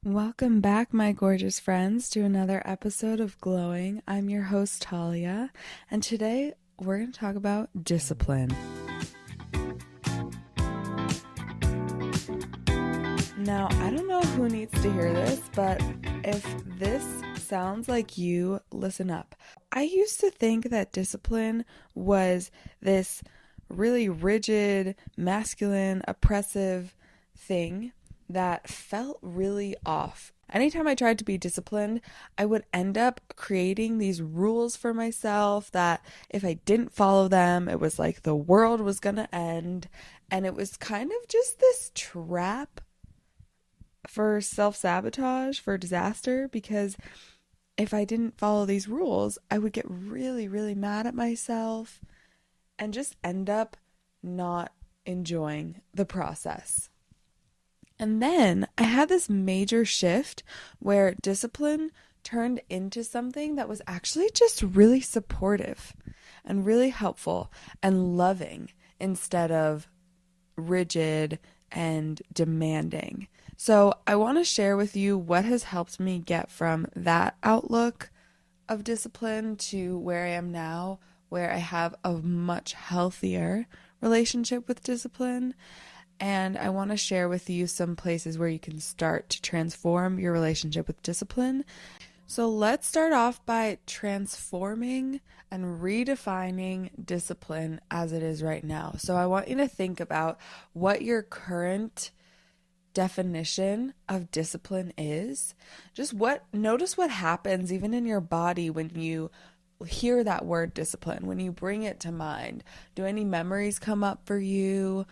Welcome back, my gorgeous friends, to another episode of Glowing. I'm your host, Talia, and today we're going to talk about discipline. Now, I don't know who needs to hear this, but if this sounds like you, listen up. I used to think that discipline was this really rigid, masculine, oppressive thing that felt really off. Anytime I tried to be disciplined, I would end up creating these rules for myself that if I didn't follow them, it was like the world was going to end. And it was kind of just this trap for self-sabotage, for disaster, because if I didn't follow these rules, I would get really, really mad at myself and just end up not enjoying the process. And then I had this major shift where discipline turned into something that was actually just really supportive and really helpful and loving instead of rigid and demanding. So I want to share with you what has helped me get from that outlook of discipline to where I am now, where I have a much healthier relationship with discipline. And I want to share with you some places where you can start to transform your relationship with discipline. So let's start off by transforming and redefining discipline as it is right now. So I want you to think about what your current definition of discipline is. Notice what happens even in your body when you hear that word discipline, when you bring it to mind. Do any memories come up for you?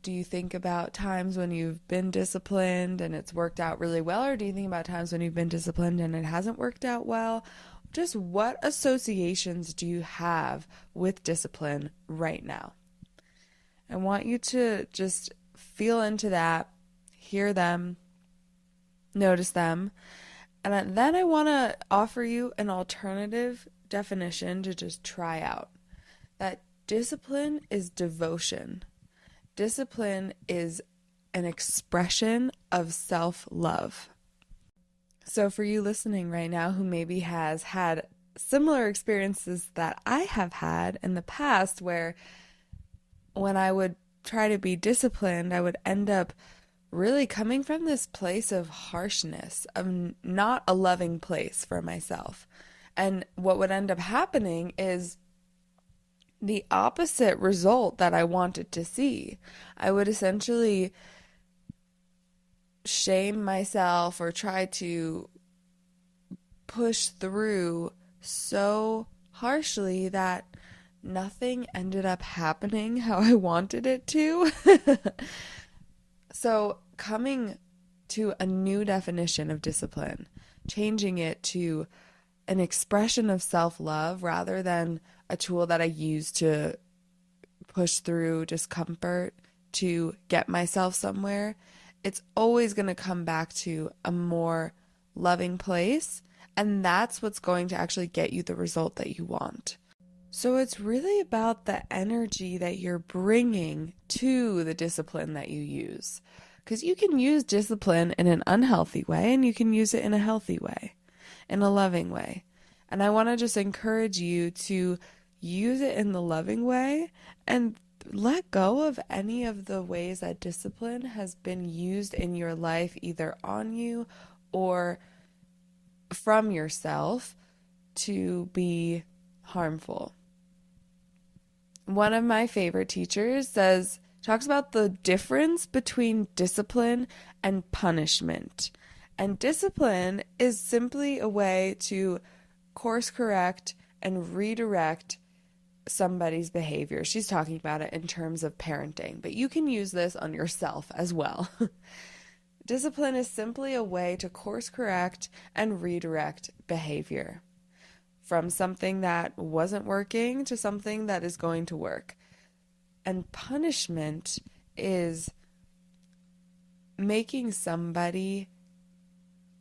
Do you think about times when you've been disciplined and it's worked out really well? Or do you think about times when you've been disciplined and it hasn't worked out well? Just what associations do you have with discipline right now? I want you to just feel into that, hear them, notice them. And then I want to offer you an alternative definition to just try out. That discipline is devotion. Discipline is an expression of self-love. So for you listening right now who maybe has had similar experiences that I have had in the past, where when I would try to be disciplined, I would end up really coming from this place of harshness, of not a loving place for myself. And what would end up happening is the opposite result that I wanted to see. I would essentially shame myself or try to push through so harshly that nothing ended up happening how I wanted it to. So, coming to a new definition of discipline, changing it to an expression of self-love rather than a tool that I use to push through discomfort to get myself somewhere, it's always going to come back to a more loving place. And that's what's going to actually get you the result that you want. So it's really about the energy that you're bringing to the discipline that you use. Because you can use discipline in an unhealthy way and you can use it in a healthy way, in a loving way. And I want to just encourage you to use it in the loving way and let go of any of the ways that discipline has been used in your life, either on you or from yourself, to be harmful. One of my favorite teachers talks about the difference between discipline and punishment. And discipline is simply a way to course correct and redirect somebody's behavior. She's talking about it in terms of parenting, but you can use this on yourself as well. Discipline is simply a way to course correct and redirect behavior from something that wasn't working to something that is going to work. And punishment is making somebody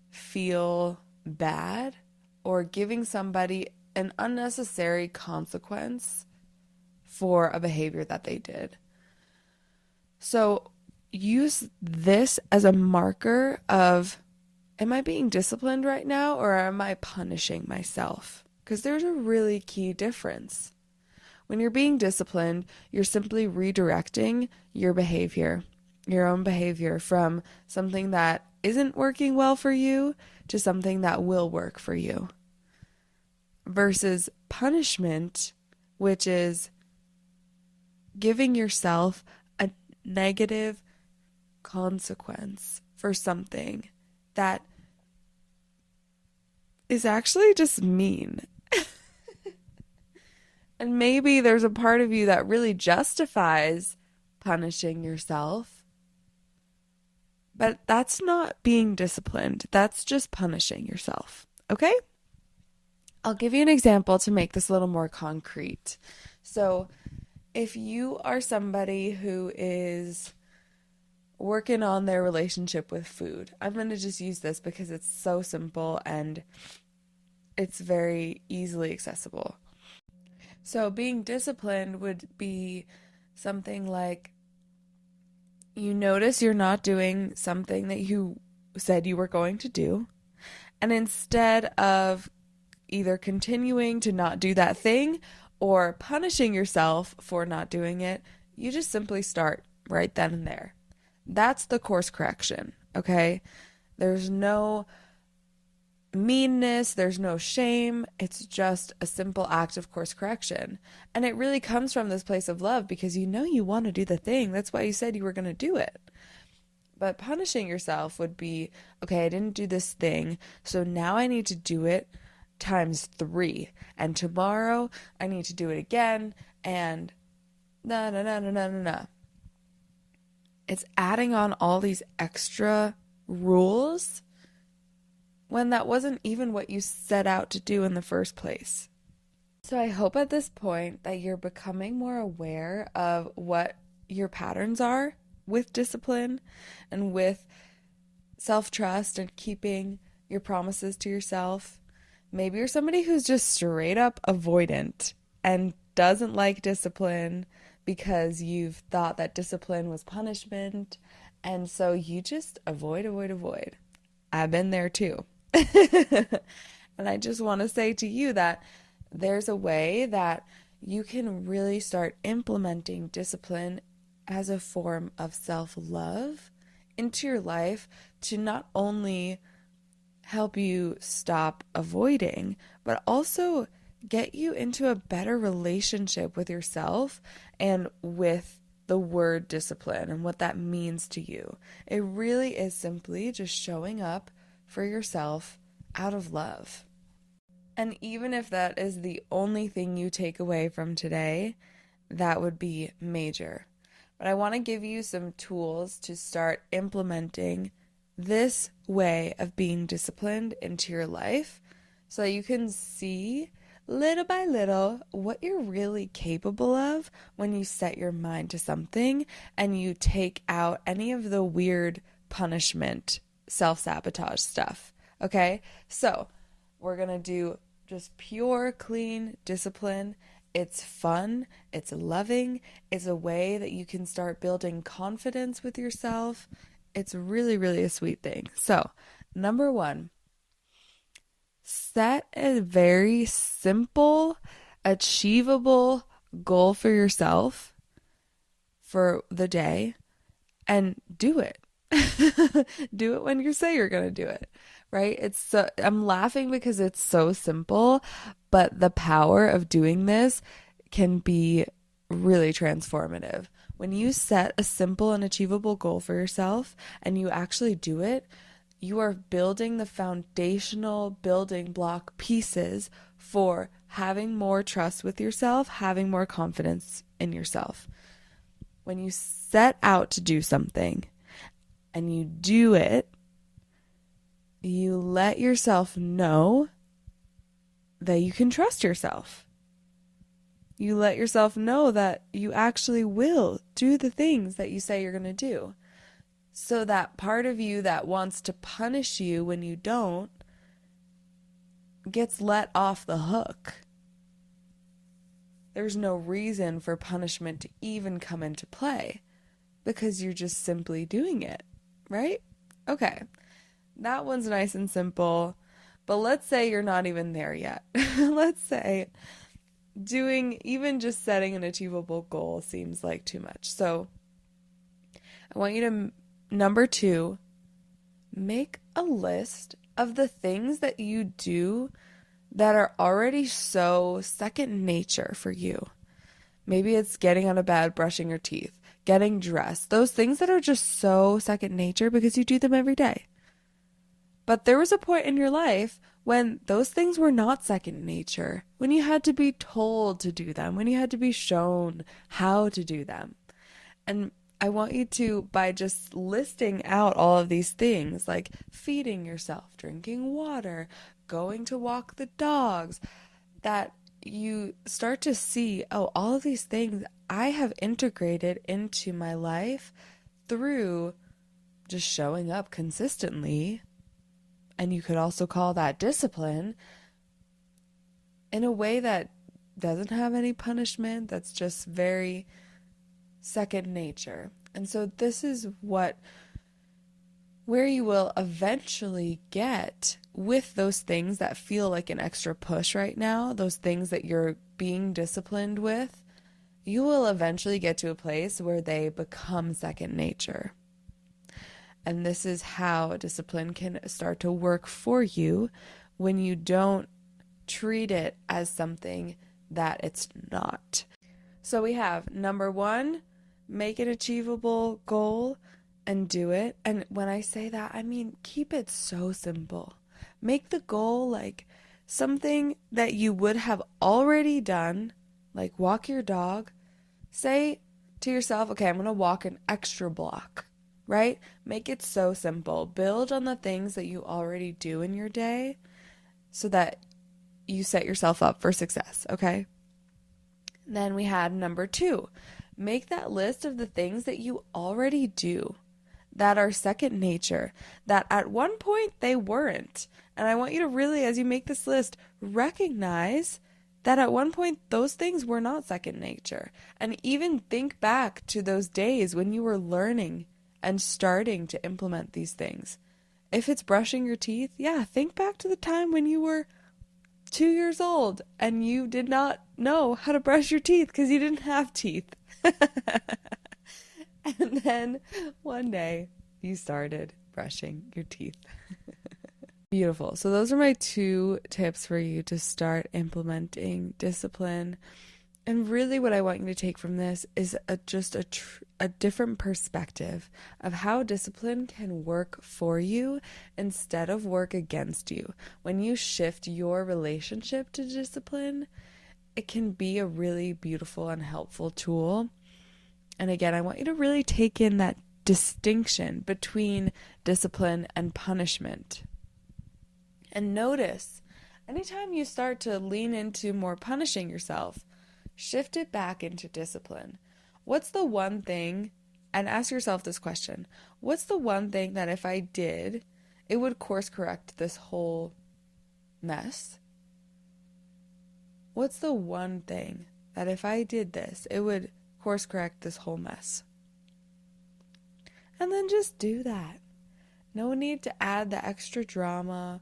feel bad or giving somebody an unnecessary consequence for a behavior that they did. So use this as a marker of am I being disciplined right now or am I punishing myself? Because there's a really key difference. When you're being disciplined, you're simply redirecting your own behavior from something that isn't working well for you to something that will work for you. Versus punishment, which is giving yourself a negative consequence for something that is actually just mean. And maybe there's a part of you that really justifies punishing yourself, but that's not being disciplined. That's just punishing yourself. Okay? I'll give you an example to make this a little more concrete. So, if you are somebody who is working on their relationship with food, I'm going to just use this because it's so simple and it's very easily accessible. So being disciplined would be something like you notice you're not doing something that you said you were going to do, and instead of either continuing to not do that thing or punishing yourself for not doing it, you just simply start right then and there. That's the course correction, okay? There's no meanness, there's no shame. It's just a simple act of course correction. And it really comes from this place of love because you know you want to do the thing. That's why you said you were going to do it. But punishing yourself would be, okay, I didn't do this thing, so now I need to do it times 3. And tomorrow I need to do it again. And no. It's adding on all these extra rules when that wasn't even what you set out to do in the first place. So I hope at this point that you're becoming more aware of what your patterns are with discipline and with self-trust and keeping your promises to yourself. Maybe you're somebody who's just straight up avoidant and doesn't like discipline because you've thought that discipline was punishment, and so you just avoid. I've been there too. And I just want to say to you that there's a way that you can really start implementing discipline as a form of self-love into your life to not only help you stop avoiding, but also get you into a better relationship with yourself and with the word discipline and what that means to you. It really is simply just showing up for yourself out of love. And even if that is the only thing you take away from today, that would be major. But I want to give you some tools to start implementing this way of being disciplined into your life so that you can see little by little what you're really capable of when you set your mind to something and you take out any of the weird punishment, self-sabotage stuff. Okay? So we're going to do just pure, clean discipline. It's fun. It's loving. It's a way that you can start building confidence with yourself. It's really, really a sweet thing. So, number 1, set a very simple, achievable goal for yourself for the day and do it. Do it when you say you're going to do it, right? I'm laughing because it's so simple, but the power of doing this can be really transformative. When you set a simple and achievable goal for yourself and you actually do it, you are building the foundational building block pieces for having more trust with yourself, having more confidence in yourself. When you set out to do something and you do it, you let yourself know that you can trust yourself. You let yourself know that you actually will do the things that you say you're going to do. So that part of you that wants to punish you when you don't gets let off the hook. There's no reason for punishment to even come into play because you're just simply doing it, right? Okay. that one's nice and simple. But let's say you're not even there yet. Let's say doing even just setting an achievable goal seems like too much. So I want you to, number two, make a list of the things that you do that are already so second nature for you. Maybe it's getting out of bed, brushing your teeth, getting dressed, those things that are just so second nature because you do them every day. But there was a point in your life when those things were not second nature, when you had to be told to do them, when you had to be shown how to do them. And I want you to, by just listing out all of these things, like feeding yourself, drinking water, going to walk the dogs, that you start to see, oh, all of these things I have integrated into my life through just showing up consistently. And you could also call that discipline, in a way that doesn't have any punishment, that's just very second nature. And so this is where you will eventually get with those things that feel like an extra push right now, those things that you're being disciplined with, you will eventually get to a place where they become second nature. And this is how discipline can start to work for you when you don't treat it as something that it's not. So we have number one, make an achievable goal and do it. And when I say that, I mean keep it so simple. Make the goal like something that you would have already done, like walk your dog. Say to yourself, okay, I'm going to walk an extra block, right? Make it so simple. Build on the things that you already do in your day so that you set yourself up for success, okay? Then we had number two, make that list of the things that you already do that are second nature, that at one point they weren't. And I want you to really, as you make this list, recognize that at one point those things were not second nature. And even think back to those days when you were learning and starting to implement these things. If it's brushing your teeth, yeah, think back to the time when you were 2 years old and you did not know how to brush your teeth because you didn't have teeth. And then one day you started brushing your teeth. Beautiful. So those are my two tips for you to start implementing discipline. And really what I want you to take from this is a different perspective of how discipline can work for you instead of work against you. When you shift your relationship to discipline, it can be a really beautiful and helpful tool. And again, I want you to really take in that distinction between discipline and punishment. And notice, anytime you start to lean into more punishing yourself, shift it back into discipline. What's the one thing, and ask yourself this question, what's the one thing that if I did, it would course correct this whole mess? What's the one thing that if I did this, it would course correct this whole mess? And then just do that. No need to add the extra drama,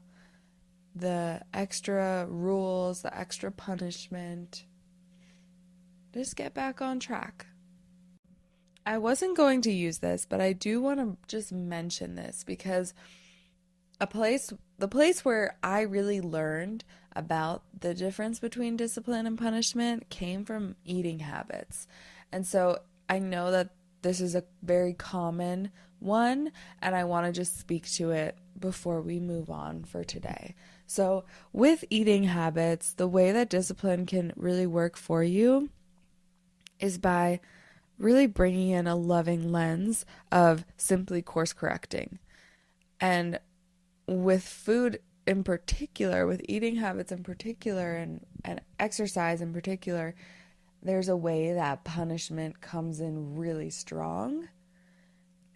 the extra rules, the extra punishment. Just get back on track. I wasn't going to use this, but I do want to just mention this because the place where I really learned about the difference between discipline and punishment came from eating habits. And so I know that this is a very common one, and I want to just speak to it before we move on for today. So with eating habits, the way that discipline can really work for you is by really bringing in a loving lens of simply course correcting. And with food in particular, with eating habits in particular, and exercise in particular, there's a way that punishment comes in really strong.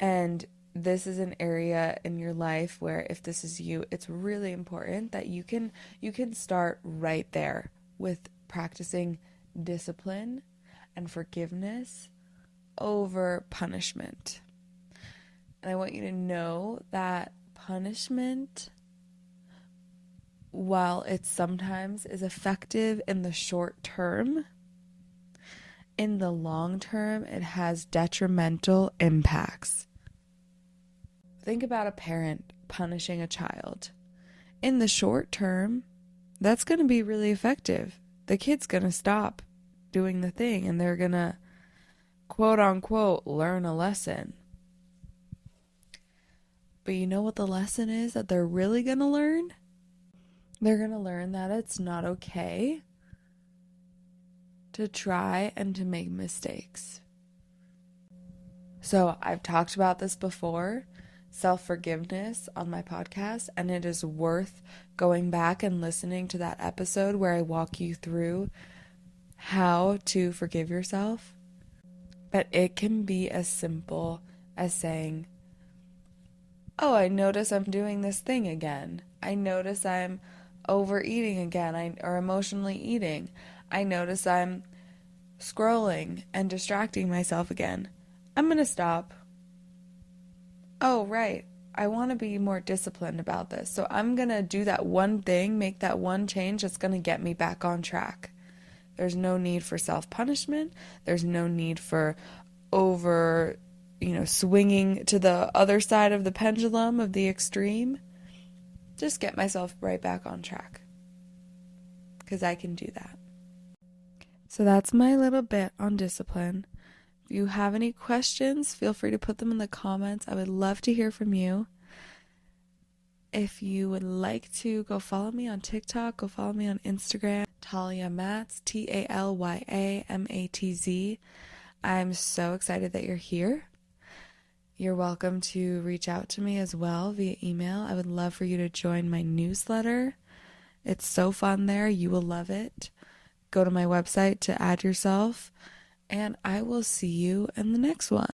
And this is an area in your life where, if this is you, it's really important that you can start right there with practicing discipline and forgiveness over punishment. And I want you to know that punishment, while it sometimes is effective in the short term, in the long term, it has detrimental impacts. Think about a parent punishing a child. In the short term, that's going to be really effective. The kid's going to stop doing the thing and they're going to, quote unquote, learn a lesson. But you know what the lesson is that they're really going to learn? They're going to learn that it's not okay to try and to make mistakes. So I've talked about this before, self-forgiveness on my podcast, and it is worth going back and listening to that episode where I walk you through how to forgive yourself. But it can be as simple as saying, oh, I notice I'm doing this thing again. I notice I'm overeating again, or emotionally eating. I notice I'm scrolling and distracting myself again. I'm going to stop. Oh, right. I want to be more disciplined about this. So I'm going to do that one thing, make that one change that's going to get me back on track. There's no need for self-punishment. There's no need for swinging to the other side of the pendulum of the extreme. Just get myself right back on track. Because I can do that. So that's my little bit on discipline. If you have any questions, feel free to put them in the comments. I would love to hear from you. If you would like to, go follow me on TikTok, go follow me on Instagram, Talia Matz, TALYAMATZ. I'm so excited that you're here. You're welcome to reach out to me as well via email. I would love for you to join my newsletter. It's so fun there. You will love it. Go to my website to add yourself, and I will see you in the next one.